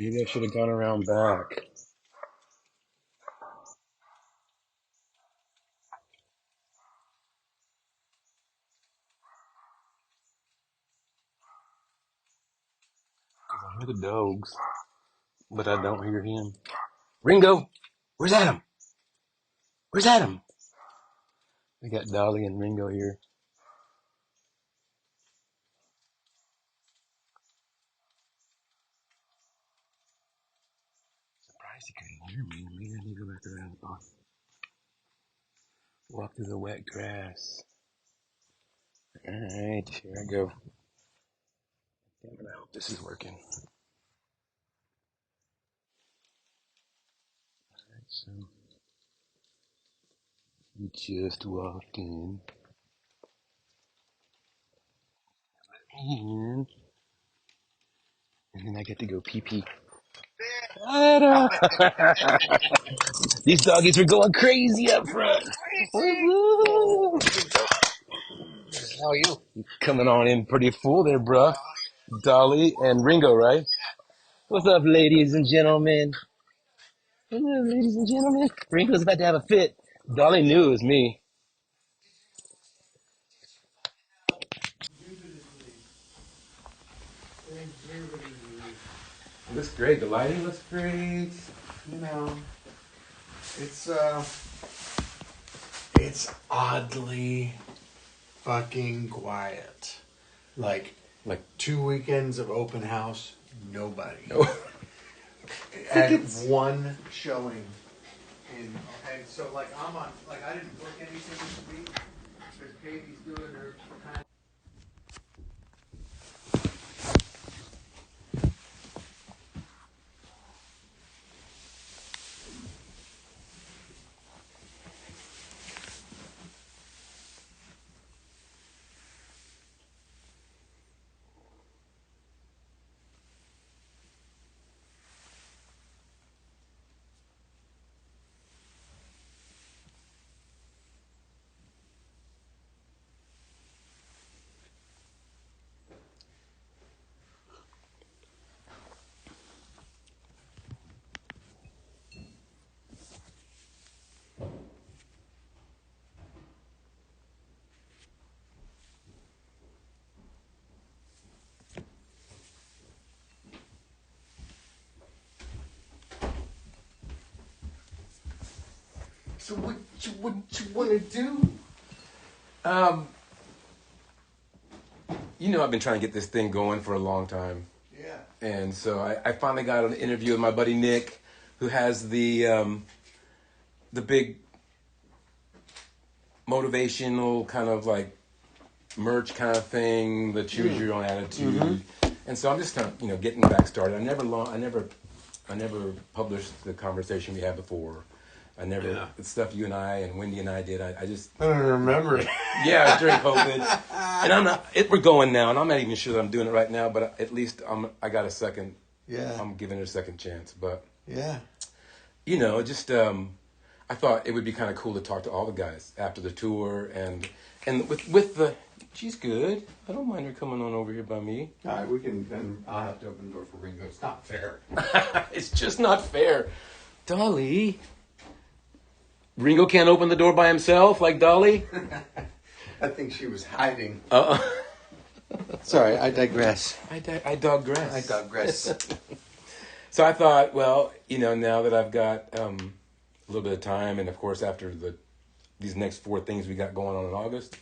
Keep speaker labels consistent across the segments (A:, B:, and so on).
A: Maybe I should have gone around back. I hear the dogs, but I don't hear him. Ringo! Where's Adam? Where's Adam? We got Dolly and Ringo here. Surprised he couldn't hear me. Maybe I need to go back around. Oh. Walk through the wet grass. Alright, here I go. Damn it, I hope this is working. Alright, so we just walked in. And then I get to go pee pee. Adam! These doggies were going crazy up front. Woo-hoo!
B: How are you?
A: Coming on in pretty full there, bruh. Dolly and Ringo, right? What's up, ladies and gentlemen? What's up, ladies and gentlemen? Ringo's about to have a fit. Dolly knew it was me. It looks great. The lighting looks great.
B: You know, it's oddly fucking quiet. Like 2 weekends of open house, nobody.
A: No.
B: And one showing. And so I'm on, I didn't book anything this week because Katie's doing her kind. So what you want to do?
A: You know I've been trying to get this thing going for a long time.
B: Yeah.
A: And so I finally got an interview with my buddy Nick, who has the big motivational kind of merch kind of thing, the choose your own attitude. Mm-hmm. And so I'm just kind of getting back started. I never published the conversation we had before. The stuff you and I and Wendy and I did. I
B: don't remember it.
A: Yeah, during COVID. And we're going now, and I'm not even sure that I'm doing it right now, but at least I got a second.
B: Yeah.
A: I'm giving it a second chance, but
B: yeah.
A: I thought it would be kind of cool to talk to all the guys after the tour, and with the. She's good. I don't mind her coming on over here by me.
B: All right, we can. Then I'll have to open the door for Ringo. It's not fair.
A: It's just not fair, Dolly. Ringo can't open the door by himself like Dolly.
B: I think she was hiding.
C: Sorry, I digress.
A: I digress. So I thought, well, now that I've got a little bit of time, and of course after these next 4 things we got going on in August,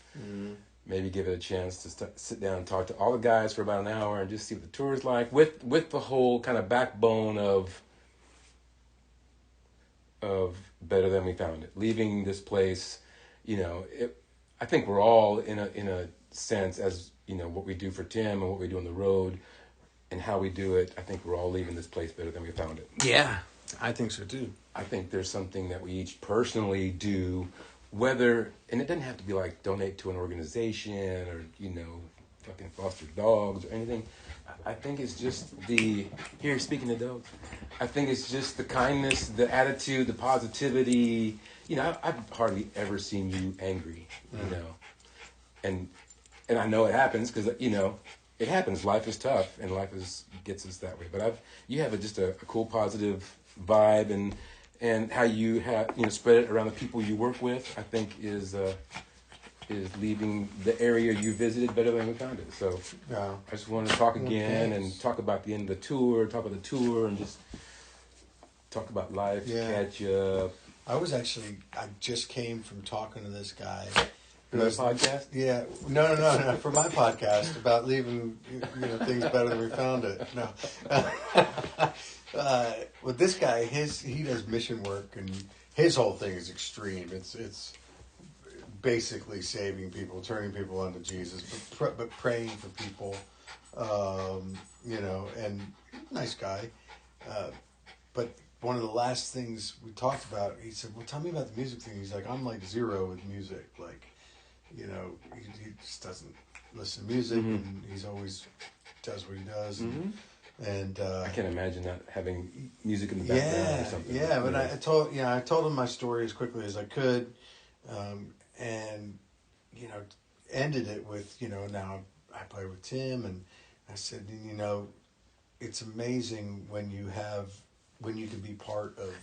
A: maybe give it a chance to sit down and talk to all the guys for about an hour and just see what the tour is like with the whole kind of backbone of Better Than We Found It. Leaving this place, I think we're all in a sense, as what we do for Tim and what we do on the road and how we do it. I think we're all leaving this place better than we found it.
C: Yeah, I think so too.
A: I think there's something that we each personally do, and it doesn't have to be like donate to an organization or fucking foster dogs or anything. I think it's just speaking of dogs, I think it's just the kindness, the attitude, the positivity. I've hardly ever seen you angry, and I know it happens because, it happens. Life is tough, and gets us that way. But you have just a cool, positive vibe, and how you have spread it around the people you work with. I think is leaving the area you visited better than we found it. So I just wanted to talk again and talk about the end of the tour, and just talk about life, catch up.
C: I just came from talking to this guy.
A: For the podcast?
C: Yeah. No. For my podcast about leaving, things better than we found it. No. With this guy, he does mission work, and his whole thing is extreme. It's basically saving people, turning people onto Jesus, but praying for people, and nice guy. But one of the last things we talked about, he said, well, tell me about the music thing. He's like, I'm like zero with music. Like, he just doesn't listen to music, and he's always does what he does. And
A: I can't imagine not having music in the background or something.
C: Yeah, but I told him my story as quickly as I could, and ended it with now I play with Tim, and I said it's amazing when you can be part of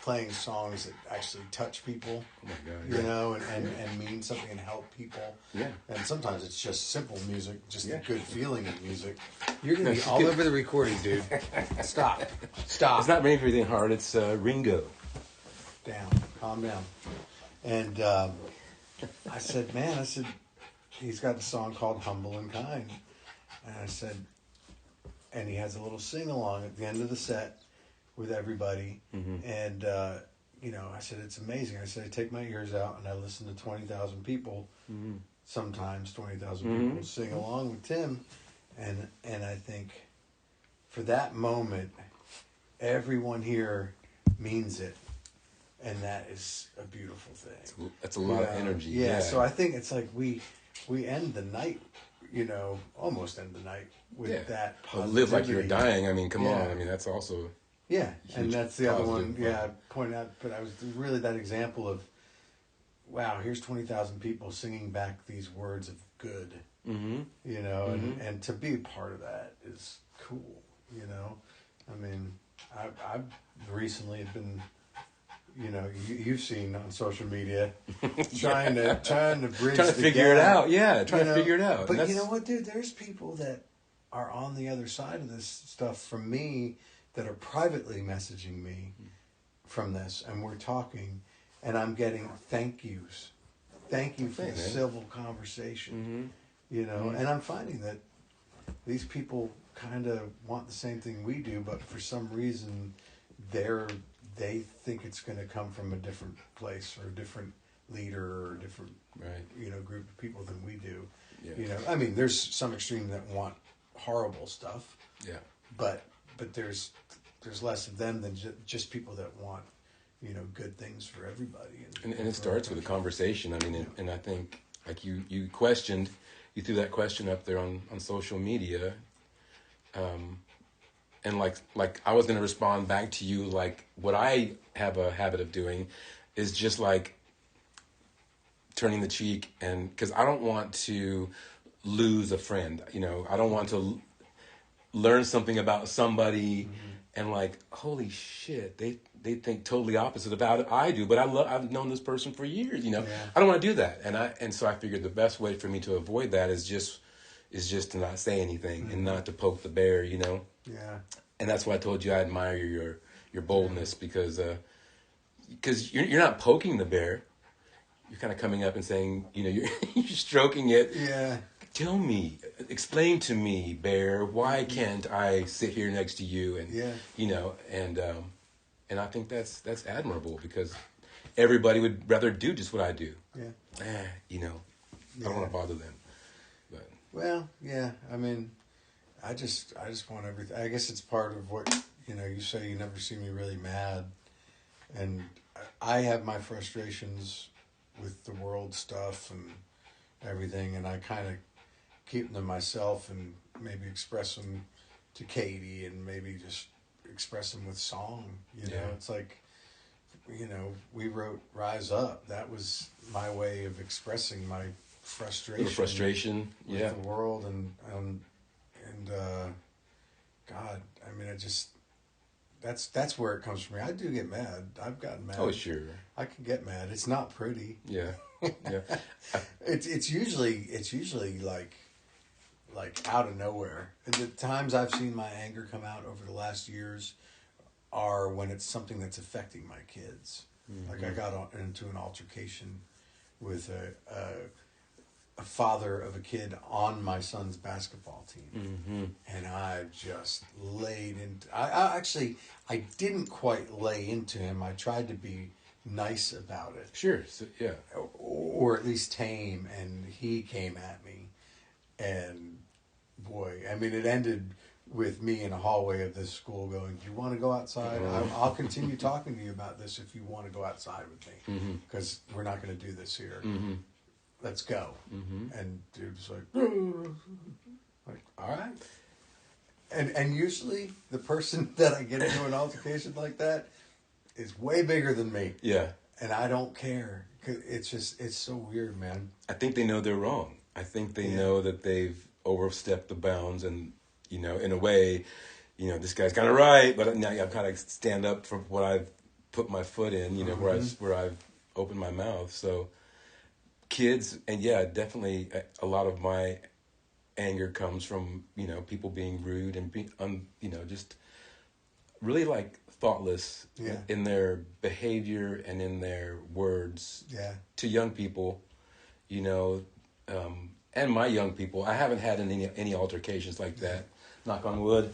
C: playing songs that actually touch people.
A: Oh my God!
C: And mean something and help people.
A: Yeah.
C: And sometimes it's just simple music, just a good feeling of music.
B: You're gonna be all over the recording, dude. Stop.
A: It's not raining for anything hard. It's Ringo.
C: Calm down. And I said, he's got a song called Humble and Kind. And I said, and he has a little sing-along at the end of the set with everybody. And, I said, it's amazing. I said, I take my ears out and I listen to 20,000 people, sometimes 20,000 people sing along with Tim. And I think for that moment, everyone here means it. And that is a beautiful thing.
A: That's a lot of energy.
C: Yeah, so I think it's like we end the night, almost end the night with that positivity.
A: Live like you're dying. I mean, come on. I mean, that's also...
C: Yeah, and that's the other one. I pointed out, but I was really that example of, wow, here's 20,000 people singing back these words of good, and to be a part of that is cool, I mean, I've recently been... you've seen on social media, trying to bridge,
A: trying to figure it out. Yeah, trying to figure it out.
C: But you know what, dude? There's people that are on the other side of this stuff from me that are privately messaging me from this, and we're talking, and I'm getting thank yous. Thank you for the civil conversation. And I'm finding that these people kind of want the same thing we do, but for some reason, they think it's going to come from a different place or a different leader or a different, group of people than we do. Yeah. I mean, there's some extreme that want horrible stuff.
A: Yeah.
C: But there's less of them than just people that want, good things for everybody.
A: And it starts with a conversation. I mean, and I think like you threw that question up there on social media. And like I was going to respond back to you, like what I have a habit of doing is just like turning the cheek, and because I don't want to lose a friend, I don't want to learn something about somebody and like, holy shit, they think totally opposite about it I do, but I've known this person for years, I don't want to do that, and so I figured the best way for me to avoid that is just to not say anything and not to poke the bear, Yeah. And that's why I told you I admire your boldness, because you're not poking the bear. You're kind of coming up and saying, you're stroking it.
C: Yeah.
A: Tell me, explain to me, bear, why can't I sit here next to you? And and I think that's admirable, because everybody would rather do just what I do.
C: Yeah.
A: I don't want to bother them. But
C: well, yeah. I mean, I just want everything. I guess it's part of what, you say you never see me really mad. And I have my frustrations with the world stuff and everything, and I kind of keep them to myself and maybe express them to Katie, and maybe just express them with song. It's like, we wrote Rise Up. That was my way of expressing my frustration.
A: Frustration,
C: with the world, and And God, I mean, that's where it comes from. I do get mad. I've gotten mad.
A: Oh, sure.
C: I can get mad. It's not pretty.
A: Yeah. Yeah.
C: It's usually like out of nowhere. And the times I've seen my anger come out over the last years are when it's something that's affecting my kids. Mm-hmm. Like I got into an altercation with a father of a kid on my son's basketball team. Mm-hmm. And I just laid into... I didn't quite lay into him. I tried to be nice about it.
A: Sure, so, yeah.
C: Or at least tame, and he came at me. And boy, I mean, it ended with me in a hallway of this school going, do you want to go outside? I'll continue talking to you about this if you want to go outside with me. Because we're not going to do this here. Mm-hmm. Let's go. Mm-hmm. And dude's like, all right. And usually the person that I get into an altercation like that is way bigger than me. Yeah. And I don't care. It's so weird, man.
A: I think they know they're wrong. I think they know that they've overstepped the bounds and, you know, in a way, you know, this guy's kind of right, but now I've kind of stand up for what I've put my foot in, you know, where I've opened my mouth. So kids, and yeah, definitely a lot of my anger comes from, you know, people being rude and being, you know, just really like thoughtless in their behavior and in their words to young people, you know, and my young people. I haven't had any altercations like that. Knock on wood.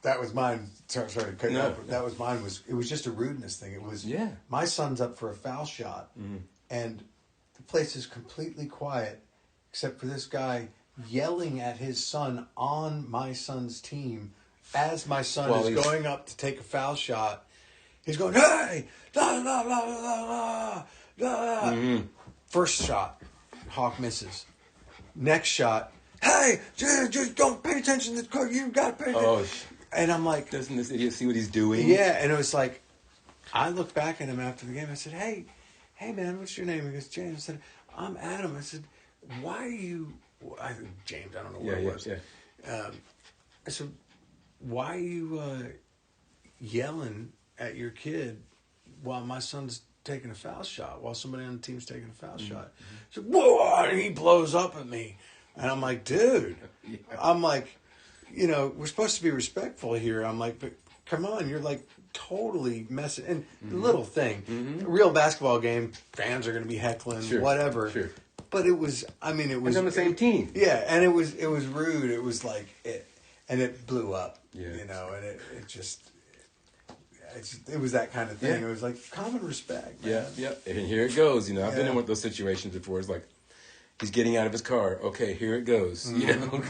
C: That was mine. Sorry to cut you off. That was mine. It was just a rudeness thing. It was my son's up for a foul shot, and the place is completely quiet, except for this guy yelling at his son on my son's team as my son is going up to take a foul shot. He's going, hey, la la la la la la. First shot, Hawk misses. Next shot, hey, just don't pay attention to the car. You got to pay attention. And I'm like...
A: Doesn't this idiot see what he's doing?
C: Yeah, and it was like... I looked back at him after the game. I said, hey, man, what's your name? He goes, James. I said, I'm Adam. I said, why are you... James, I don't know what it was. Yeah. I said, why are you yelling at your kid while my son's taking a foul shot, while somebody on the team's taking a foul shot? So, whoa, and he blows up at me. And I'm like, dude, I'm like, you know, we're supposed to be respectful here. I'm like, but come on, you're like totally messing. And the little thing, a real basketball game, fans are going to be heckling, whatever. Sure. But it was, I mean, it was.
A: And on the same team.
C: Yeah, and it was rude. It was like, and it blew up, you know, and it was that kind of thing. It was like common respect, man.
A: Yeah. And here it goes. You know, I've been in one of those situations before. It's like, he's getting out of his car. Okay, here it goes. You know,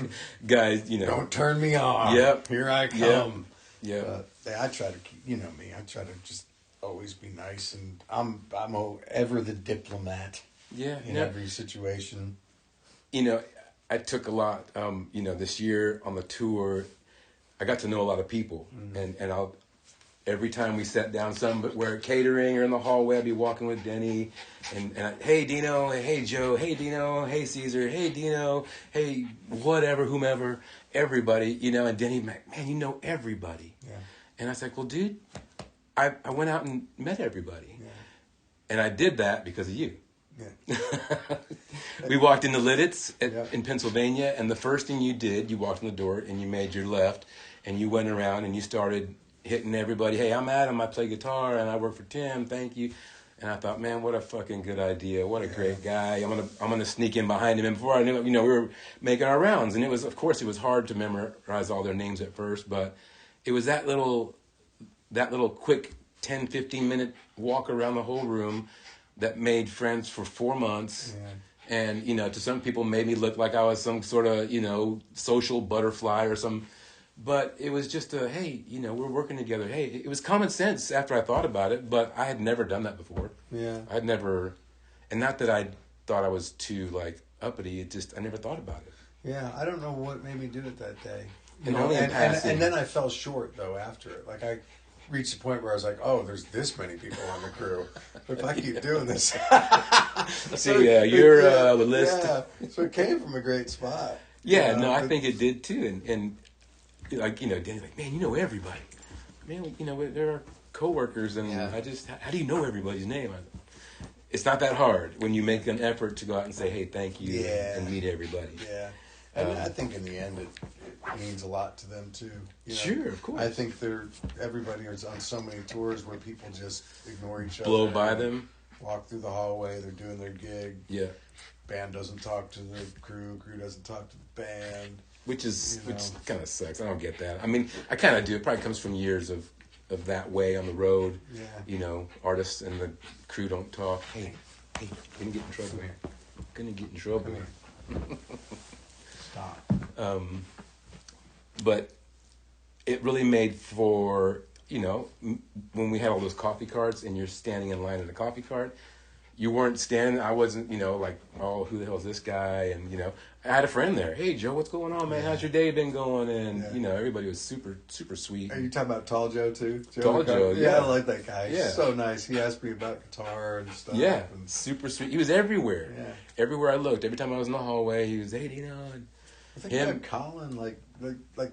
A: guys, you know.
C: Don't turn me on.
A: Yep.
C: Here I come.
A: Yeah.
C: I try to keep, you know me, I try to just always be nice, and I'm ever the diplomat.
A: Yeah.
C: In every situation.
A: You know, I took a lot, you know, this year on the tour, I got to know a lot of people. And every time we sat down, we're catering or in the hallway, I'd be walking with Denny, and hey Dino, hey Joe, hey Dino, hey Caesar, hey Dino, hey whatever, whomever, everybody, you know, and Denny, man, you know everybody. Yeah. And I was like, well, dude, I went out and met everybody. Yeah. And I did that because of you. Yeah. We walked into Lidditz in Pennsylvania, and the first thing you did, you walked in the door and you made your left, and you went around and you started hitting everybody. Hey, I'm Adam. I play guitar and I work for Tim. Thank you. And I thought, man, what a fucking good idea. What a great guy. I'm gonna sneak in behind him. And before I knew it, you know, we were making our rounds, and it was hard to memorize all their names at first, but it was that little quick 10, 15 minute walk around the whole room that made friends for 4 months. Yeah. And, you know, to some people made me look like I was some sort of, you know, social butterfly or some, but it was just hey, you know, we're working together. Hey, it was common sense after I thought about it, but I had never done that before. Yeah. I'd never, and not that I thought I was too, like, uppity, I never thought about it.
C: Yeah, I don't know what made me do it that day.
A: And
C: then I fell short, though, after it. Like, I reached a point where I was like, oh, there's this many people on the crew. If I keep doing this.
A: See, you're the list.
C: Yeah, so it came from a great spot.
A: Yeah, no, I think it did too. And like, Danny's like, man, you know everybody. Man, there are coworkers, and how do you know everybody's name? It's not that hard when you make an effort to go out and say, hey, thank you, and meet everybody.
C: Yeah. And I think in the end, it means a lot to them too.
A: Sure, of course.
C: I think everybody is on so many tours where people just ignore each other.
A: Blow by them.
C: Walk through the hallway, they're doing their gig.
A: Yeah.
C: Band doesn't talk to the crew doesn't talk to the band.
A: Which kind of sucks. I don't get that. I mean, I kind of do. It probably comes from years of that way on the road.
C: Yeah.
A: Artists and the crew don't talk. Hey, gonna get in trouble here. Gonna get in trouble here.
C: Stop.
A: But it really made for, when we had all those coffee carts and you're standing in line at a coffee cart, you weren't standing, I wasn't, like, oh, who the hell is this guy? And, I had a friend there. Hey, Joe, what's going on, man? How's your day been going? And, everybody was super, super sweet.
C: Are you talking about Tall Joe, too?
A: Tall Joe, yeah.
C: I like that guy. He's so nice. He asked me about guitar and stuff.
A: Yeah, super sweet. He was everywhere.
C: Yeah.
A: Everywhere I looked. Every time I was in the hallway, he was, hey, And
C: I think Colin, like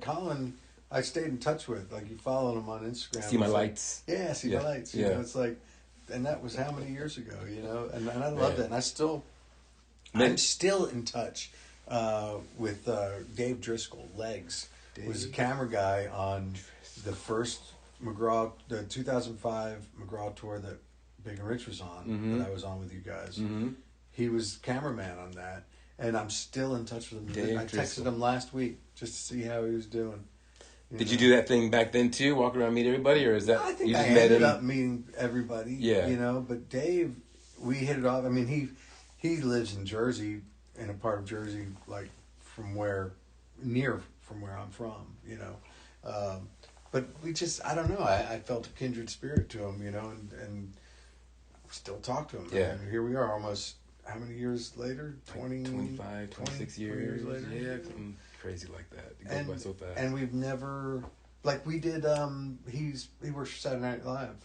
C: Colin, I stayed in touch with. Like, you follow him on Instagram.
A: See my lights.
C: Yeah, see my lights. You know, it's like, and that was how many years ago, And I loved it. And I'm still in touch with Dave Driscoll, Legs. Dave was a camera guy on the first McGraw, the 2005 McGraw tour that Big and Rich was on, that I was on with you guys.
A: Mm-hmm.
C: He was cameraman on that. And I'm still in touch with him.
A: Dave
C: I texted
A: Driscoll.
C: him last week just to see how he was doing.
A: Did you do that thing back then too? Walk around, meet everybody, or is that
C: I think
A: you
C: I
A: just met
C: ended
A: him?
C: up meeting everybody.
A: Yeah.
C: But Dave, we hit it off. I mean, he lives in Jersey, in a part of Jersey like from where I'm from. But we just, I don't know. I felt a kindred spirit to him. And still talk to him.
A: Yeah.
C: And here we are, almost. How many years later?
A: 25, 26 years
C: later?
A: Yeah, something crazy like that. It goes by so fast.
C: And we've never, like we did, he works for Saturday Night Live,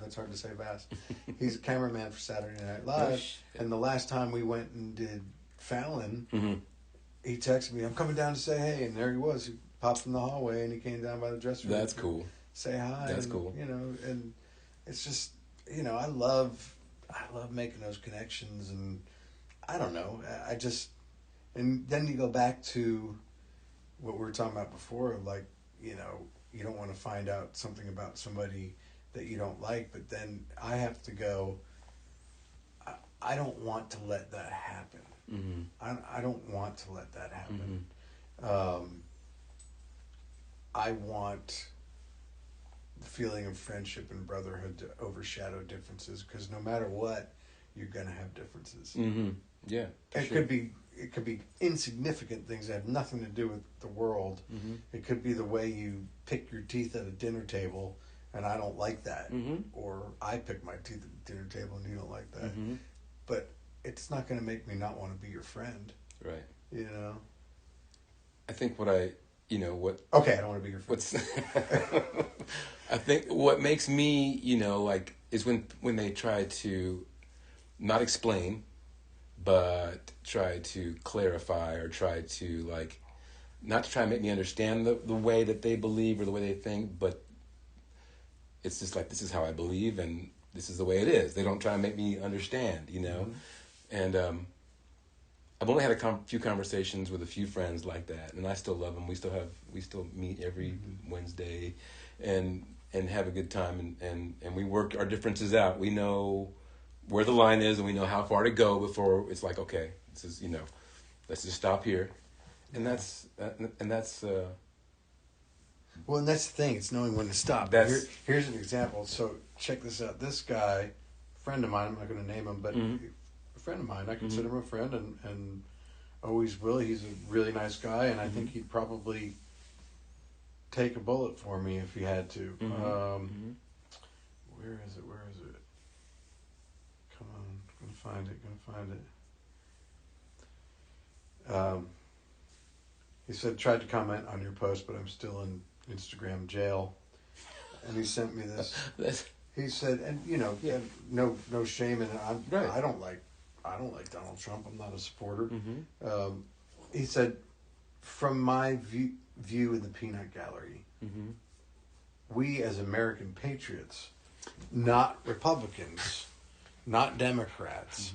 C: that's hard to say fast. He's a cameraman for Saturday Night Live. And the last time we went and did Fallon, he texted me, I'm coming down to say hey, and there he was. He popped in the hallway and he came down by the dressing room.
A: That's cool.
C: Say hi.
A: That's cool.
C: And it's just, I love making those connections, and I don't know. And then you go back to what we were talking about before, like, you don't want to find out something about somebody that you don't like, but then I have to go, I don't want to let that happen.
A: Mm-hmm.
C: I don't want to let that happen.
A: Mm-hmm.
C: I want the feeling of friendship and brotherhood to overshadow differences, because no matter what, you're gonna have differences.
A: Mm-hmm. Yeah,
C: it could be insignificant things that have nothing to do with the world.
A: Mm-hmm.
C: It could be the way you pick your teeth at a dinner table, and I don't like that, or I pick my teeth at the dinner table and you don't like that. But it's not gonna make me not want to be your friend,
A: right? I think what
C: okay, I don't want to be your friend.
A: I think what makes me, is when they try to not explain, but try to clarify, or try to not to try and make me understand the way that they believe or the way they think, but it's just like, this is how I believe and this is the way it is. They don't try and make me understand, And I've only had a few conversations with a few friends like that, and I still love them. We still meet every Wednesday, and have a good time, and we work our differences out. We know where the line is, and we know how far to go before it's like, okay, this is, let's just stop here, and that's.
C: Well, and that's the thing. It's knowing when to stop. Here's an example. So check this out. This guy, friend of mine. I'm not going to name him, but. A friend of mine. I consider him a friend, and always will. He's a really nice guy, and I think he'd probably take a bullet for me if he had to. Where is it? Come on, gonna find it. He said, tried to comment on your post, but I'm still in Instagram jail. And he sent me this. He said, and no shame in it. I don't like Donald Trump. I'm not a supporter. he said, from my view in the peanut gallery, we as American patriots, not Republicans, not Democrats,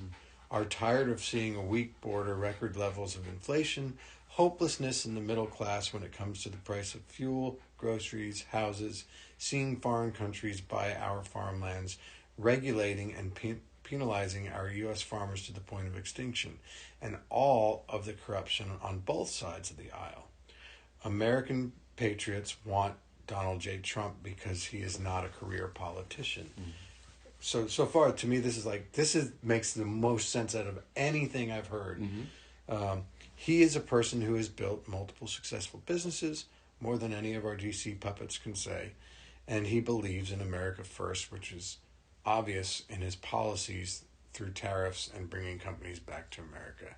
C: are tired of seeing a weak border, record levels of inflation, hopelessness in the middle class when it comes to the price of fuel, groceries, houses, seeing foreign countries buy our farmlands, regulating and penalizing our U.S. farmers to the point of extinction, and all of the corruption on both sides of the aisle. American patriots want Donald J. Trump because he is not a career politician. So far, to me, this makes the most sense out of anything I've heard. He is a person who has built multiple successful businesses, more than any of our DC puppets can say, and he believes in America first, which is obvious in his policies through tariffs and bringing companies back to America.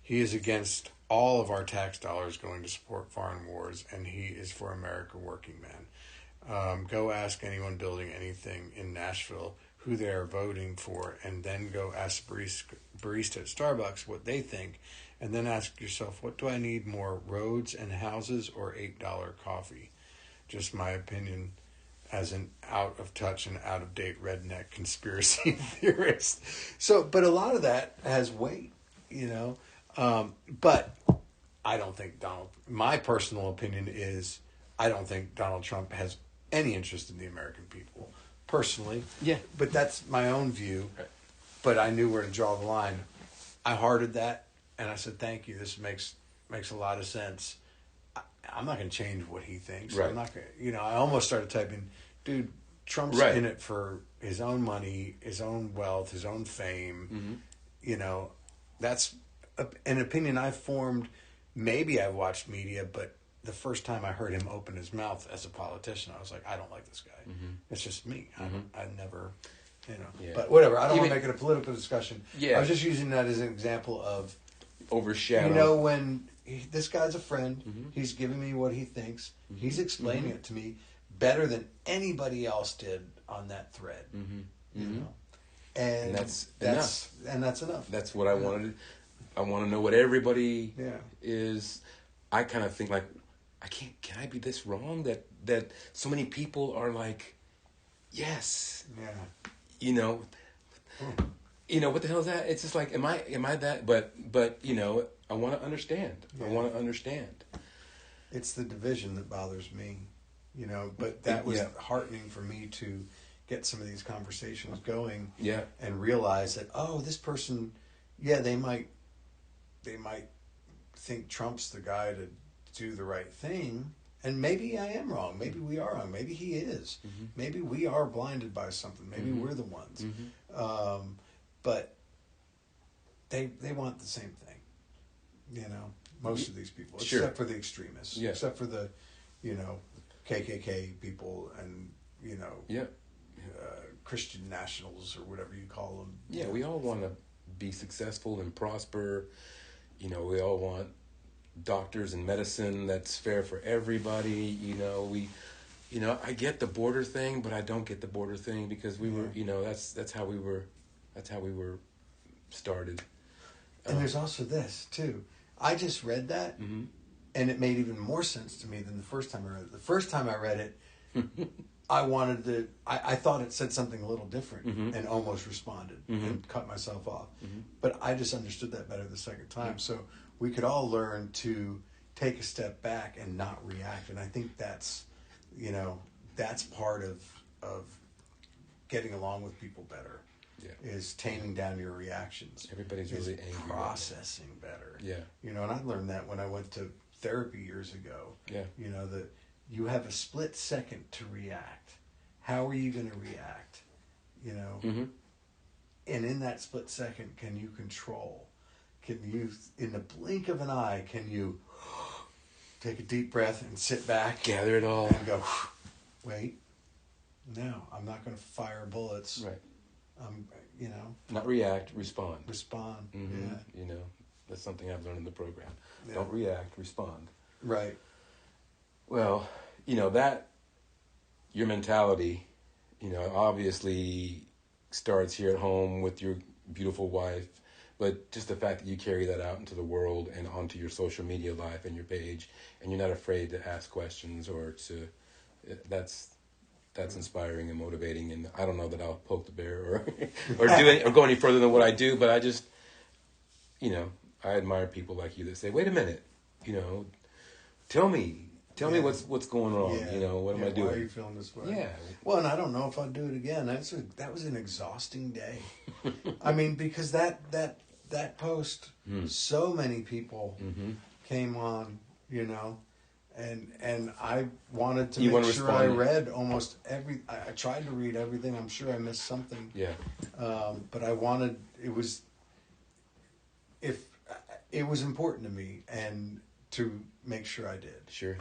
C: He is against all of our tax dollars going to support foreign wars, and he is for America working man. Go ask anyone building anything in Nashville who they are voting for, and then go ask barista at Starbucks what they think, and then ask yourself, what do I need more, roads and houses or $8 coffee? Just my opinion as an out-of-touch and out-of-date redneck conspiracy theorist. But a lot of that has weight, but I don't think my personal opinion is, I don't think Donald Trump has any interest in the American people. Personally, but that's my own view. Right. But I knew where to draw the line. I hearted that, and I said, "Thank you. This makes a lot of sense." I'm not going to change what he thinks. Right. I'm not going to. I almost started typing, "Dude, Trump's in it for his own money, his own wealth, his own fame." That's an opinion I've formed. Maybe I've watched media, but the first time I heard him open his mouth as a politician, I was like, I don't like this guy. It's just me. I never, But whatever. I don't want to make it a political discussion. Yeah. I was just using that as an example of
A: overshadow.
C: When this guy's a friend, he's giving me what he thinks. He's explaining it to me better than anybody else did on that thread. And that's enough. And that's enough.
A: That's what I wanted. I want to know what everybody is. I kind of think like, can I be this wrong that so many people are like, yes, what the hell is that? It's just like, am I that? But I want to understand. I want to understand.
C: It's the division that bothers me, But that was heartening for me to get some of these conversations going. Yeah. And realize that this person, they might think Trump's the guy to do the right thing, and maybe I am wrong, maybe we are wrong, maybe he is, maybe we are blinded by something, maybe we're the ones, but they want the same thing, most of these people, except for the extremists, except for the KKK people and Christian nationals or whatever you call them.
A: We all want to be successful and prosper. We all want doctors and medicine that's fair for everybody. I get the border thing, but I don't get the border thing because we were, that's how we were started.
C: And there's also this too. I just read that, and it made even more sense to me than the first time I read it. The first time I read it, I thought it said something a little different and almost responded and cut myself off. But I just understood that better the second time. So we could all learn to take a step back and not react. And I think that's part of getting along with people better. Is taming down your reactions.
A: Everybody's really angry.
C: Processing better. And I learned that when I went to therapy years ago. That you have a split second to react. How are you going to react? And in that split second, can you control? Can you, in the blink of an eye, can you take a deep breath and sit back?
A: Gather it all.
C: And go, wait, no, I'm not going to fire bullets.
A: Right.
C: Not
A: react, respond.
C: Respond,
A: That's something I've learned in the program. Don't react, respond.
C: Right.
A: Well, that, your mentality, obviously starts here at home with your beautiful wife, But just the fact that you carry that out into the world and onto your social media life and your page, and you're not afraid to ask questions or to, that's inspiring and motivating. And I don't know that I'll poke the bear or go any further than what I do, but I just, I admire people like you that say, wait a minute, tell me what's going on.
C: Yeah.
A: What am I doing?
C: Why are you feeling this way?
A: Yeah.
C: Well, and I don't know if I'd do it again. That was an exhausting day. I mean, because that post, so many people came on, and I wanted to make sure I read almost I tried to read everything. I'm sure I missed something.
A: Yeah.
C: But it was important to me and to make sure I did.
A: Sure.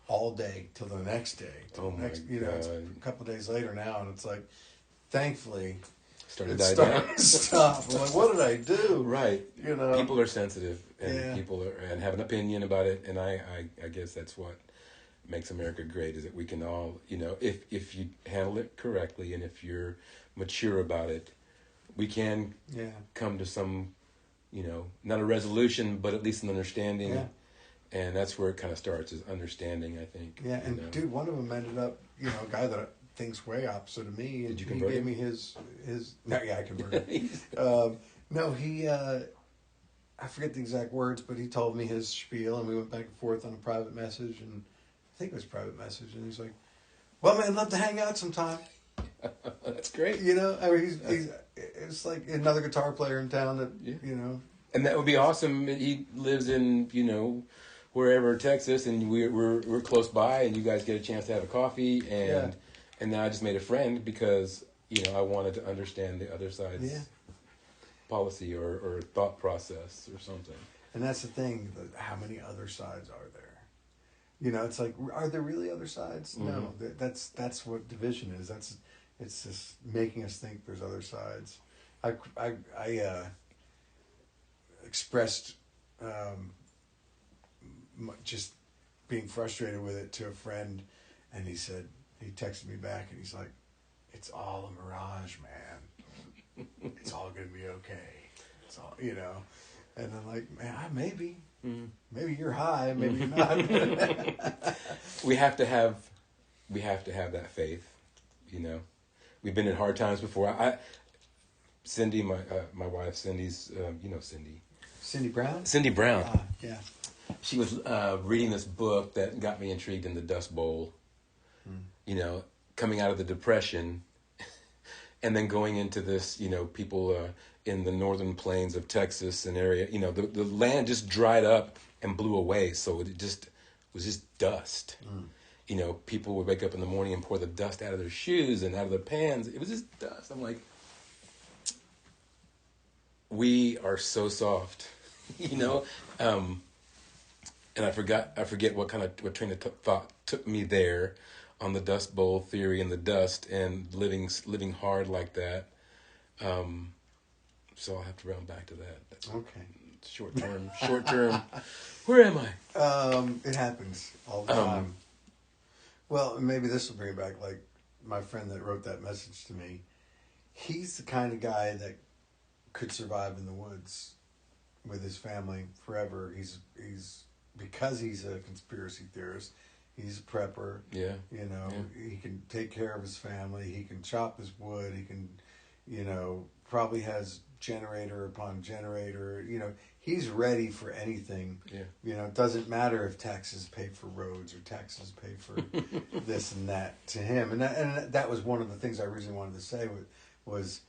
C: All day till the next day. It's a couple of days later now, and it's like, thankfully,
A: started to die down.
C: Stop. I'm like, what did I do?
A: Right. People are sensitive, and and have an opinion about it, and I guess that's what makes America great, is that we can all, if you handle it correctly and if you're mature about it, we can come to some, not a resolution, but at least an understanding. Yeah. And that's where it kind of starts, is understanding, I think. Yeah,
C: and dude, one of them ended up, a guy that thinks way opposite of me.
A: Did you convert him?
C: He gave me his no, yeah, I converted him. No, he, I forget the exact words, but he told me his spiel, and we went back and forth on a private message, and I think it was a private message, and he's like, well, man, I'd love to hang out sometime.
A: That's great.
C: I mean, he's it's like another guitar player in town that,
A: And that would be awesome. He lives in, wherever, Texas, and we're close by, and you guys get a chance to have a coffee, and then I just made a friend because I wanted to understand the other side's policy or thought process or something.
C: And that's the thing, how many other sides are there? It's like, are there really other sides? Mm-hmm. No, that's what division is. It's just making us think there's other sides. I expressed just being frustrated with it to a friend, and he texted me back, and he's like, it's all a mirage, man. It's all gonna be okay. It's all, and I'm like, man, maybe you're high, maybe you're not.
A: we have to have that faith. We've been in hard times before. Cindy, my wife, Cindy's, Cindy.
C: Cindy Brown?
A: Cindy Brown.
C: Yeah.
A: She was reading this book that got me intrigued in the Dust Bowl. Coming out of the Depression and then going into this, people in the northern plains of Texas and area, the land just dried up and blew away. So it was just dust. People would wake up in the morning and pour the dust out of their shoes and out of their pans. It was just dust. I'm like, we are so soft, and I forget what train of thought took me there on the Dust Bowl theory and the dust and living hard like that. So I'll have to round back to that. That's
C: okay.
A: Short term. Where am
C: I? It happens all the time. Well, maybe this will bring it back. Like my friend that wrote that message to me, he's the kind of guy that could survive in the woods with his family forever. He's because he's a conspiracy theorist. He's a prepper.
A: Yeah.
C: He can take care of his family. He can chop his wood. He can, probably has generator upon generator. He's ready for anything.
A: Yeah.
C: It doesn't matter if taxes pay for roads or taxes pay for this and that to him. And that was one of the things I originally wanted to say was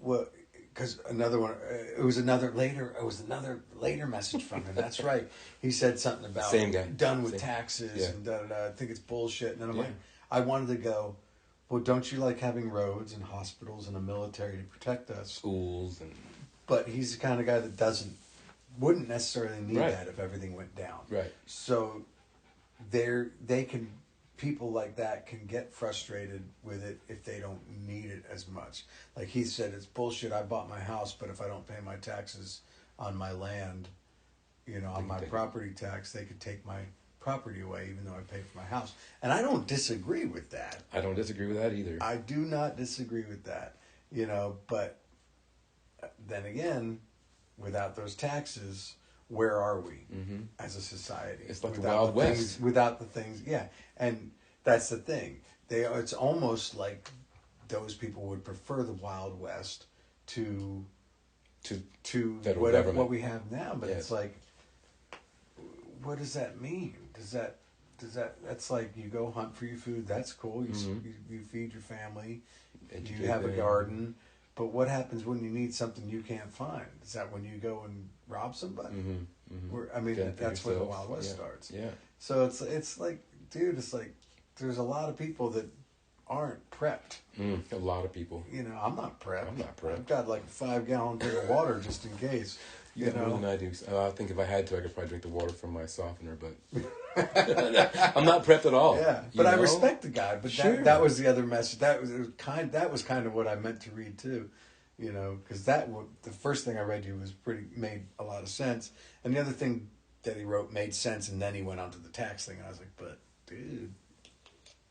C: what. Because another one, it was another later message from him. That's right. He said something about
A: same guy.
C: Done with taxes and da-da-da. I think it's bullshit. And then I'm like, I wanted to go, well, don't you like having roads and hospitals and a military to protect us?
A: Schools and...
C: But he's the kind of guy that wouldn't necessarily need that if everything went down.
A: Right.
C: So people like that can get frustrated with it if they don't need it as much. Like he said, it's bullshit. I bought my house, but if I don't pay my taxes on my land, on my property tax, they could take my property away even though I pay for my house. And I don't disagree with that.
A: I don't disagree with that either.
C: I do not disagree with that. But then again, without those taxes, where are we as a society?
A: It's like the
C: Without
A: Wild West.
C: Without the things, yeah. And that's the thing. It's almost like those people would prefer the Wild West to
A: federal
C: whatever
A: government.
C: what we have now. But
A: Yes.
C: it's like, what does that mean? That's like you go hunt for your food. That's cool. You feed your family.
A: Educate
C: You have a
A: them.
C: garden. But what happens when you need something you can't find? Is that when you go and rob somebody? I mean,
A: Fend for
C: that's where the
A: yourself.
C: Wild West
A: Yeah.
C: starts.
A: Yeah.
C: So it's like, dude, it's like there's a lot of people that aren't prepped.
A: A lot of people.
C: You know, I'm not prepped.
A: I'm not prepped.
C: I've got like a 5-gallon thing of water just in case.
A: You got more than I do. I think if I had to, I could probably drink the water from my softener, but I'm not prepped at all.
C: Yeah, but
A: you
C: I
A: know?
C: respect the guy. But
A: Sure.
C: that was the other message. That was kind of what I meant to read too, you know, because the first thing I read you was made a lot of sense, and the other thing that he wrote made sense, and then he went on to the tax thing, and I was like, but dude,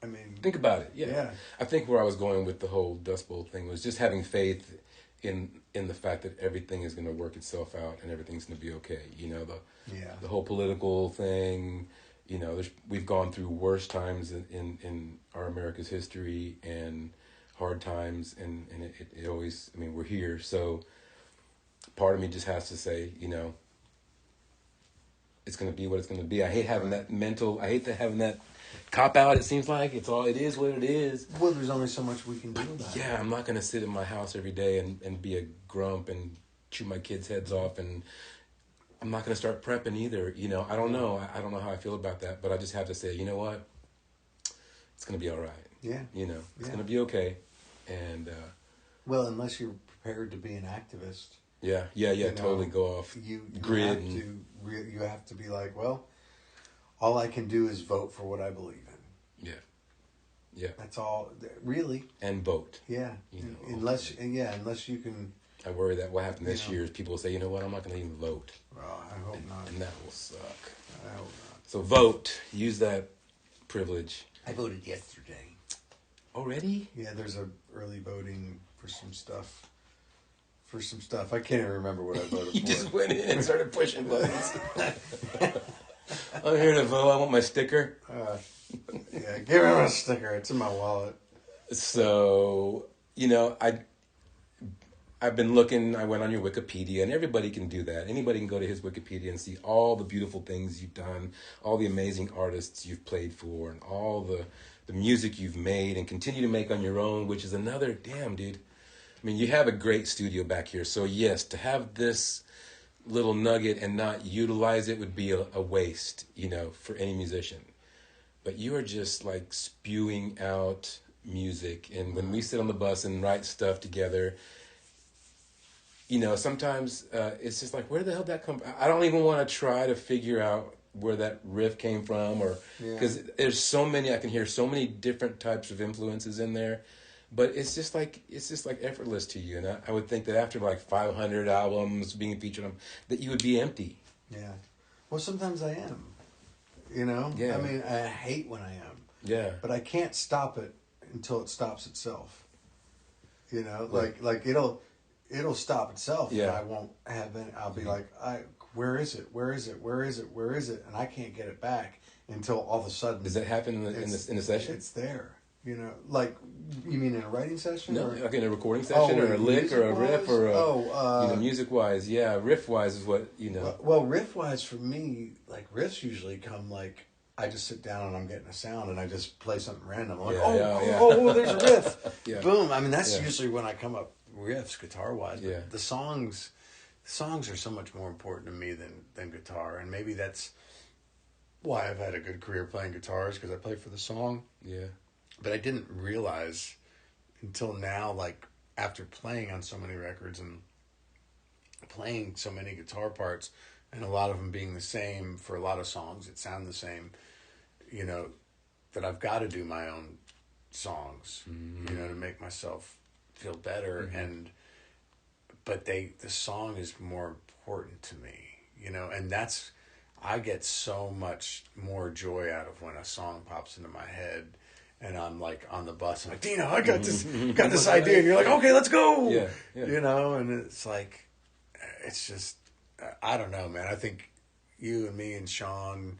C: I mean,
A: Think about it. Yeah.
C: Yeah.
A: I think where I was going with the whole Dust Bowl thing was just having faith in the fact that everything is going to work itself out and everything's going to be okay. You know, the whole political thing. You know, we've gone through worse times in our America's history and hard times, and it always. I mean, we're here, so part of me just has to say, you know, it's going to be what it's going to be. I hate having that mental. I hate having that cop out. It seems like it is what it is.
C: well, there's only so much we can do about it.
A: Yeah, I'm not going to sit in my house every day and be a grump and chew my kids' heads off, and I'm not going to start prepping either. You know, I don't know. I don't know how I feel about that, but I just have to say, you know what? It's going to be all right.
C: Yeah.
A: You know, it's
C: Yeah.
A: going to be okay. And
C: Well, unless you're prepared to be an activist.
A: yeah,
C: You know,
A: totally go off
C: You
A: grid.
C: you have to be like, well, all I can do is vote for what I believe in.
A: Yeah.
C: That's all, really.
A: And vote.
C: Yeah,
A: You know,
C: unless you can.
A: I worry that what happened this
C: You know.
A: year is people will say, you know what, I'm not going to even vote.
C: Well, I hope not.
A: And that will suck.
C: I hope not.
A: So vote. Use that privilege.
C: I voted yesterday.
A: Already?
C: Yeah, there's a early voting for some stuff. I can't even remember what I voted
A: You
C: for.
A: just went in and started pushing buttons. I'm here to vote. I want my sticker.
C: Yeah, give me my sticker. It's in my wallet.
A: So, you know, I've been looking. I went on your Wikipedia, and everybody can do that. Anybody can go to his Wikipedia and see all the beautiful things you've done, all the amazing artists you've played for, and all the music you've made and continue to make on your own, which is another, damn, dude. I mean, you have a great studio back here. So, yes, to have this little nugget and not utilize it would be a waste, you know, for any musician. But you are just like spewing out music. And when we sit on the bus and write stuff together, you know, sometimes it's just like, where the hell did that come from? I don't even want to try to figure out where that riff came from, or because there's so many, I can hear so many different types of influences in there. But it's just like effortless to you, and I would think that after like 500 albums being featured on, that you would be empty.
C: Yeah. Well, sometimes I am. You know?
A: Yeah.
C: I mean, I hate when I am.
A: Yeah.
C: But I can't stop it until it stops itself. You know?
A: Right.
C: Like it'll stop itself.
A: Yeah.
C: And I won't have any, I'll be like, where is it? Where is it? Where is it? Where is it? And I can't get it back until all of a sudden.
A: Does that happen in the session?
C: It's there. You know, like, you mean in a writing session?
A: No,
C: or?
A: like in a recording session, or a lick, or a riff, or you know, music-wise. Yeah, riff-wise is what, you know.
C: Well, riff-wise for me, like, riffs usually come like, I just sit down and I'm getting a sound and I just play something random. I'm like, oh, there's a riff.
A: Yeah.
C: Boom. I mean, that's usually when I come up riffs, guitar-wise. But
A: Yeah.
C: the songs are so much more important to me than guitar. And maybe that's why I've had a good career playing guitars, because I play for the song.
A: Yeah.
C: But I didn't realize until now, like, after playing on so many records and playing so many guitar parts, and a lot of them being the same for a lot of songs that sound the same, you know, that I've got to do my own songs, you know, to make myself feel better. But the song is more important to me, you know, and I get so much more joy out of when a song pops into my head. And I'm like on the bus, I'm like, Dino, I got this idea. And you're like, okay, let's go.
A: Yeah.
C: You know, and it's like, it's just, I don't know, man. I think you and me and Sean,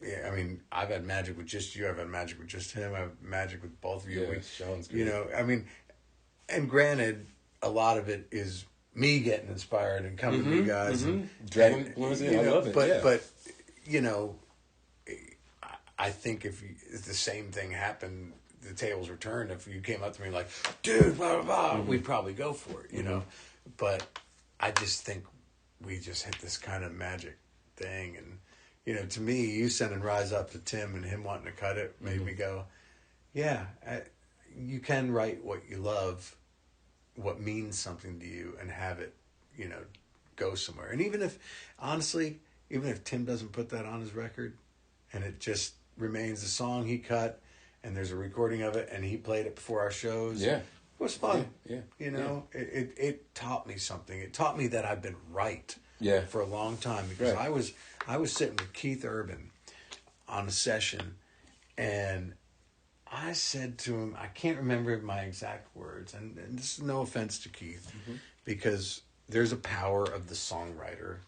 C: yeah, I mean, I've had magic with just you. I've had magic with just him. I've magic with both of you.
A: Yeah, Sean's good.
C: You know, I mean, and granted, a lot of it is me getting inspired and coming to you guys. And,
A: Dragon, what was it? I love it.
C: But, you know, I think if the same thing happened, the tables were turned. If you came up to me like, dude, blah, blah, blah, we'd probably go for it, you know. But I just think we just hit this kind of magic thing. And, you know, to me, you sending Rise Up to Tim and him wanting to cut it made me go, yeah, you can write what you love, what means something to you, and have it, you know, go somewhere. And even if, honestly, even if Tim doesn't put that on his record and it just remains a song he cut and there's a recording of it and he played it before our shows, it was fun.
A: Yeah.
C: You know, it taught me something. It taught me that I've been right for a long time, because I was sitting with Keith Urban on a session, and I said to him, I can't remember my exact words, and this is no offense to Keith, because there's a power of the songwriter,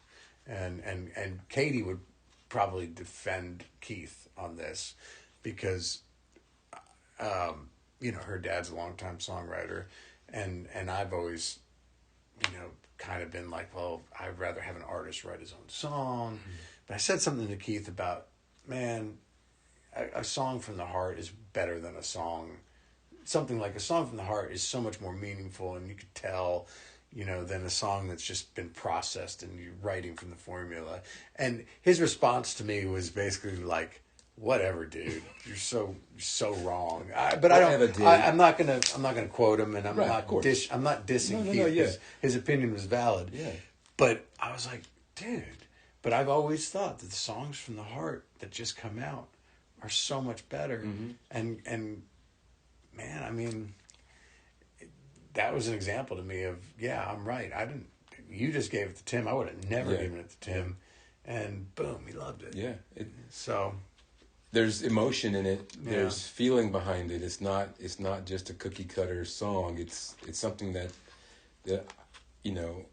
C: and Katie would probably defend Keith on this, because you know, her dad's a longtime songwriter, and I've always, you know, kind of been like, well, I'd rather have an artist write his own song. But I said something to Keith about, man, a song from the heart is better than a song. Something like a song from the heart is so much more meaningful, and you could tell, you know, than a song that's just been processed and you're writing from the formula. And his response to me was basically like, whatever, dude, you're so wrong. I'm not gonna quote him, and I'm not dissing Keith.
A: No,
C: his opinion was valid.
A: Yeah. But
C: I was like, dude, but I've always thought that the songs from the heart that just come out are so much better. And man, I mean, that was an example to me of, yeah, I'm right. You just gave it to Tim. I would have never given it to Tim. And boom, he loved it.
A: Yeah.
C: So
A: there's emotion in it. There's feeling behind it. It's not just a cookie cutter song. It's something that you know,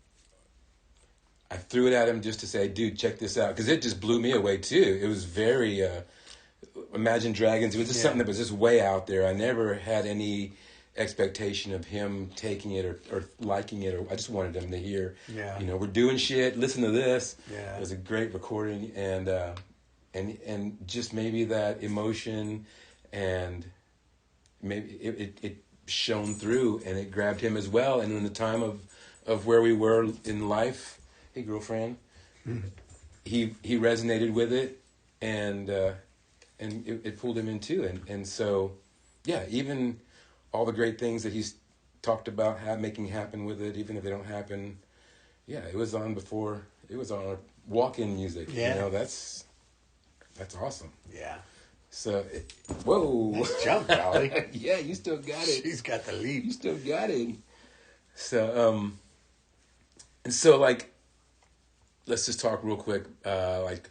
A: I threw it at him just to say, dude, check this out, because it just blew me away too. It was very Imagine Dragons. It was just something that was just way out there. I never had any expectation of him taking it or liking it, or I just wanted him to hear, you know, we're doing shit, listen to this. It was a great recording, and just maybe that emotion, and maybe it shone through, and it grabbed him as well. And in the time of where we were in life, hey girlfriend, he resonated with it, and it pulled him in too. And so, yeah, even all the great things that he's talked about making happen with it, even if they don't happen, it was on before. It was on walk-in music. You know, that's awesome. Yeah. So, whoa.
C: Nice jump, Dolly.
A: Yeah, you still got it.
C: She's got the lead.
A: You still got it. So, and so, like, let's just talk real quick. Like,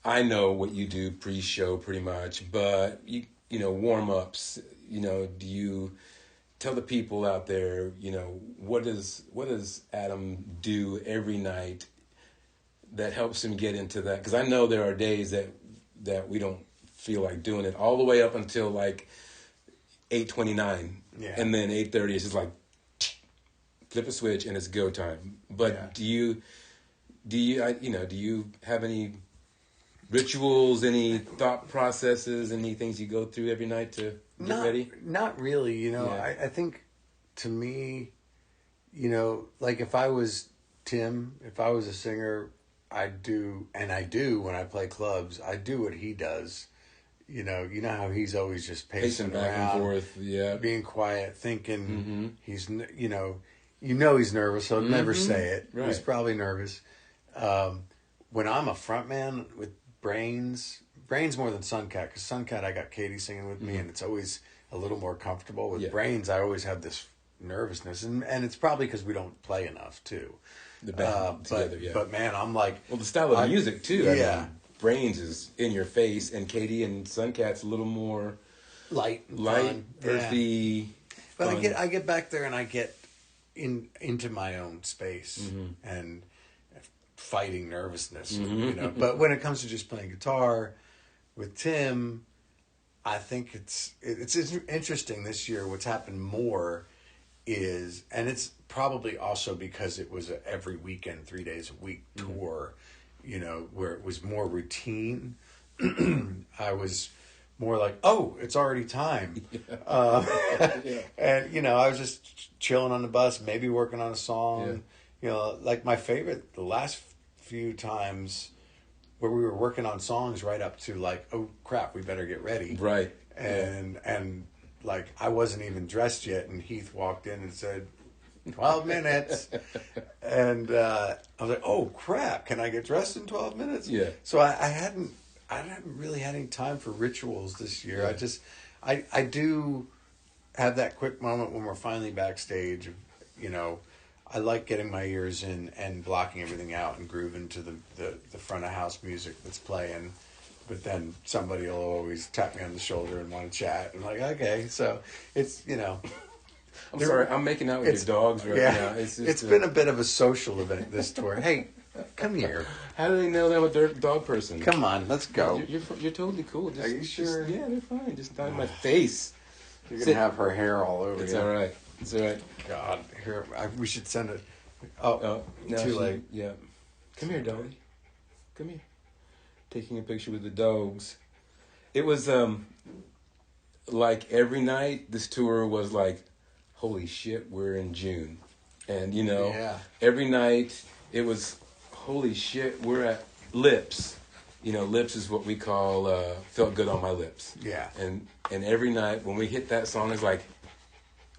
A: I know what you do pre-show pretty much, but you know, warm-ups, you know, do you tell the people out there, you know, what does Adam do every night that helps him get into that? Because I know there are days that we don't feel like doing it, all the way up until like 8:29, and then 8:30 is just like flip a switch and it's go time. But do you have any rituals, any thought processes, any things you go through every night to get ready?
C: Not really. You know, I think, to me, you know, like if I was Tim, if I was a singer, I do when I play clubs, I do what he does. You know how he's always just pacing
A: back
C: around,
A: and forth,
C: being quiet, thinking. He's he's nervous, so he'll never say it.
A: Right.
C: He's probably nervous. When I'm a front man with Brains more than Sunkat, because Sunkat I got Katie singing with me, and it's always a little more comfortable. With Brains, I always have this nervousness, and it's probably because we don't play enough too.
A: The band together,
C: but man, I'm like,
A: well, the style of music too.
C: Yeah.
A: I mean, Brains is in your face, and Katie and Sunkat's a little more
C: light,
A: earthy.
C: But I get back there and I get into my own space
A: Mm-hmm.
C: and fighting nervousness,
A: Mm-hmm.
C: you know. But when it comes to just playing guitar with Tim, I think it's interesting this year. What's happened more is, and it's probably also because it was a every weekend, 3 days a week tour, you know, where it was more routine. I was more like, oh, it's already time. And, you know, I was just chilling on the bus, maybe working on a song.
A: Yeah.
C: You know, like my favorite, the last few times where we were working on songs right up to like, oh crap, we better get ready.
A: Right.
C: And like I wasn't even dressed yet, and Heath walked in and said, 12 minutes. And I was like, oh crap, can I get dressed in 12 minutes?
A: Yeah.
C: So I hadn't really had any time for rituals this year.
A: Yeah.
C: I do have that quick moment when we're finally backstage. You know, I like getting my ears in and blocking everything out and grooving to the front of house music that's playing. But then somebody will always tap me on the shoulder and want to chat. I'm like, okay, so it's, you know.
A: I'm sorry, I'm making out with your dogs right now.
C: It's been a bit of a social event this tour. Hey, come here.
A: How do they know that I'm a dog person?
C: Come on, let's go.
A: You're totally cool.
C: Are you sure?
A: Yeah, they're fine. Just not in my face.
C: You're going to have her hair all over
A: It's
C: you.
A: all right. It's all right.
C: God, here, we should send it.
A: Oh, no,
C: too late.
A: Yeah. Come here, doggy. Come here. Taking a picture with the dogs. It was like every night this tour was like, holy shit, we're in June. And you know, every night it was, holy shit, we're at Lips. You know, Lips is what we call Felt Good on My Lips.
C: Yeah.
A: And every night when we hit that song, it's like,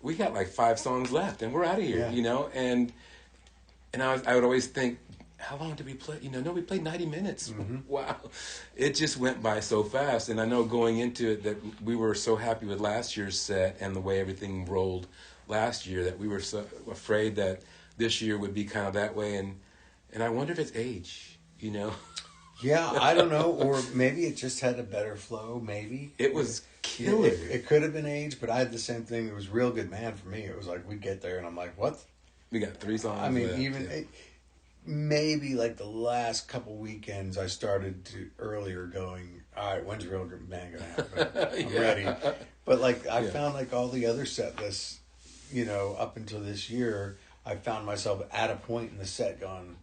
A: we got like 5 songs left and we're out of here, you know? And I would always think, how long did we play? You know, no, we played 90 minutes. Mm-hmm. Wow. It just went by so fast. And I know going into it that we were so happy with last year's set and the way everything rolled last year that we were so afraid that this year would be kind of that way. And I wonder if it's age, you know?
C: Yeah, I don't know. Or maybe it just had a better flow, maybe.
A: It was killer.
C: It could have been age, but I had the same thing. It was Real Good Man for me. It was like, we'd get there and I'm like, what?
A: We got 3 songs
C: I mean,
A: left.
C: even... Maybe like the last couple weekends, I started to earlier going, all right, when's Real Good Man gonna happen? I'm ready. But like I found like all the other set lists, you know, up until this year, I found myself at a point in the set going,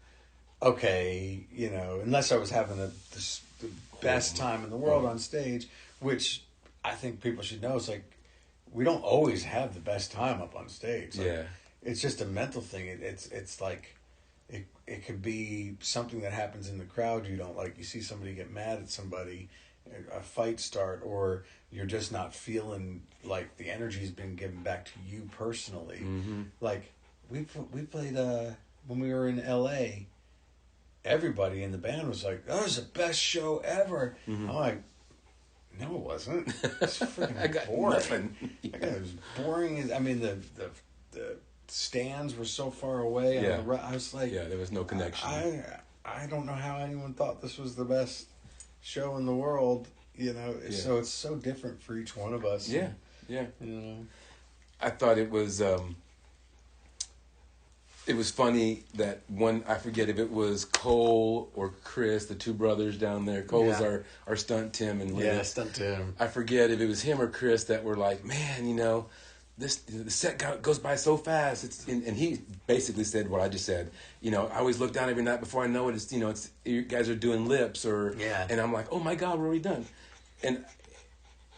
C: okay, you know, unless I was having the best time in the world on stage, which I think people should know. It's like we don't always have the best time up on stage. Like, it's just a mental thing. It's like. It could be something that happens in the crowd you don't like. You see somebody get mad at somebody, a fight start, or you're just not feeling like the energy's been given back to you personally. Mm-hmm. Like we played when we were in LA. Everybody in the band was like, "That was the best show ever." Mm-hmm. I'm like, "No, it wasn't. It's freaking boring.
A: Nothing.
C: It was boring. I mean the stands were so far away. I was like,
A: there was no connection.
C: I don't know how anyone thought this was the best show in the world. You know, so it's so different for each one of us.
A: Yeah.
C: You know,
A: I thought it was funny that one, I forget if it was Cole or Chris, the 2 brothers down there. Cole was our stunt Tim and Liz.
C: Yeah, stunt Tim.
A: I forget if it was him or Chris that were like, man, you know, the set goes by so fast. And he basically said what I just said. You know, I always look down every night before I know it. It's, you know, you guys are doing Lips and I'm like, oh my God, we're already done. And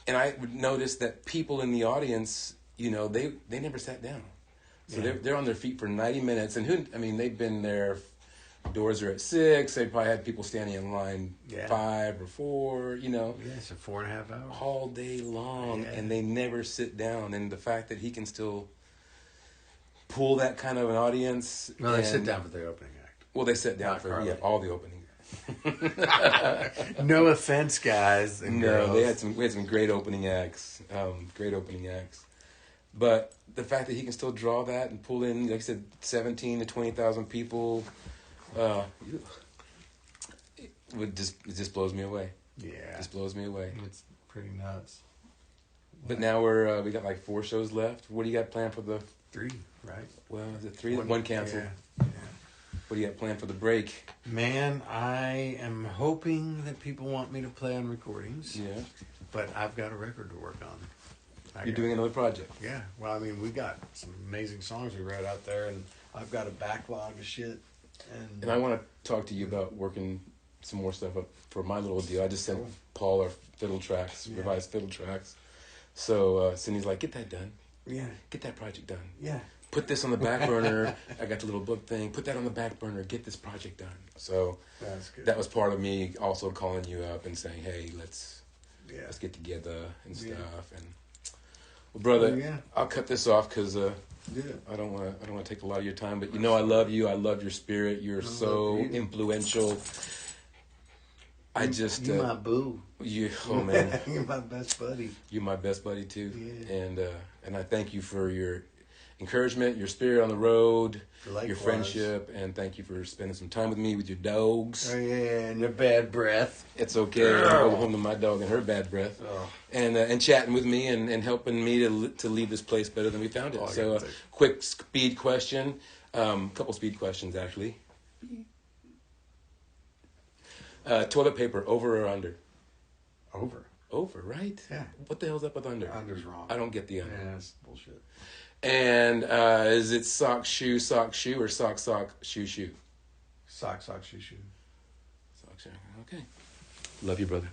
A: I would notice that people in the audience, you know, they never sat down. So they're on their feet for 90 minutes. And they've been there. Doors are at 6. They probably had people standing in line 5 or 4, you know.
C: Yeah, so 4.5 hours.
A: All day long, and they never sit down. And the fact that he can still pull that kind of an audience.
C: Well, they sit down for the opening act.
A: Well, they sit down for all the opening acts.
C: No offense, guys and girls.
A: We had some great opening acts. But the fact that he can still draw that and pull in, like I said, 17 to 20,000 people. It just blows me away. Yeah, it just blows me away.
C: It's pretty nuts.
A: But now we got like 4 shows left. What do you got planned for the
C: 3, right?
A: Well, is it 3? One canceled.
C: Yeah.
A: What do you got planned for the break?
C: Man, I am hoping that people want me to play on recordings.
A: Yeah.
C: But I've got a record to work on.
A: You're doing another project.
C: Yeah. Well, I mean, we got some amazing songs we wrote out there, and I've got a backlog of shit.
A: And I want to talk to you about working some more stuff up for my little deal. I just sent Paul our fiddle tracks, revised fiddle tracks. So Cindy's like, get that done.
C: Yeah.
A: Get that project done.
C: Yeah.
A: Put this on the back burner. I got the little book thing. Put that on the back burner. Get this project done. So
C: That's good.
A: that was part of me also calling you up and saying, hey, let's get together and stuff. And well, brother, I'll cut this off because I don't want to take a lot of your time. But I love you. I love your spirit. You're so influential.
C: You're my boo.
A: Oh man,
C: You're my best buddy.
A: You're my best buddy too.
C: Yeah.
A: And I thank you for your encouragement, your spirit on the road,
C: Likewise.
A: Your friendship, and thank you for spending some time with me with your dogs.
C: Oh yeah, and your bad breath.
A: It's okay. I'll go home to my dog and her bad breath, and chatting with me and helping me to leave this place better than we found it. So, quick speed question, couple speed questions actually. Toilet paper, over or under?
C: Over.
A: Over, right?
C: Yeah.
A: What the hell's up with under?
C: Under's wrong.
A: I don't get the under.
C: Yeah, that's bullshit.
A: And is it sock, shoe, or sock, shoe, shoe?
C: Sock, shoe, shoe.
A: Sock, shoe. Okay. Love you, brother.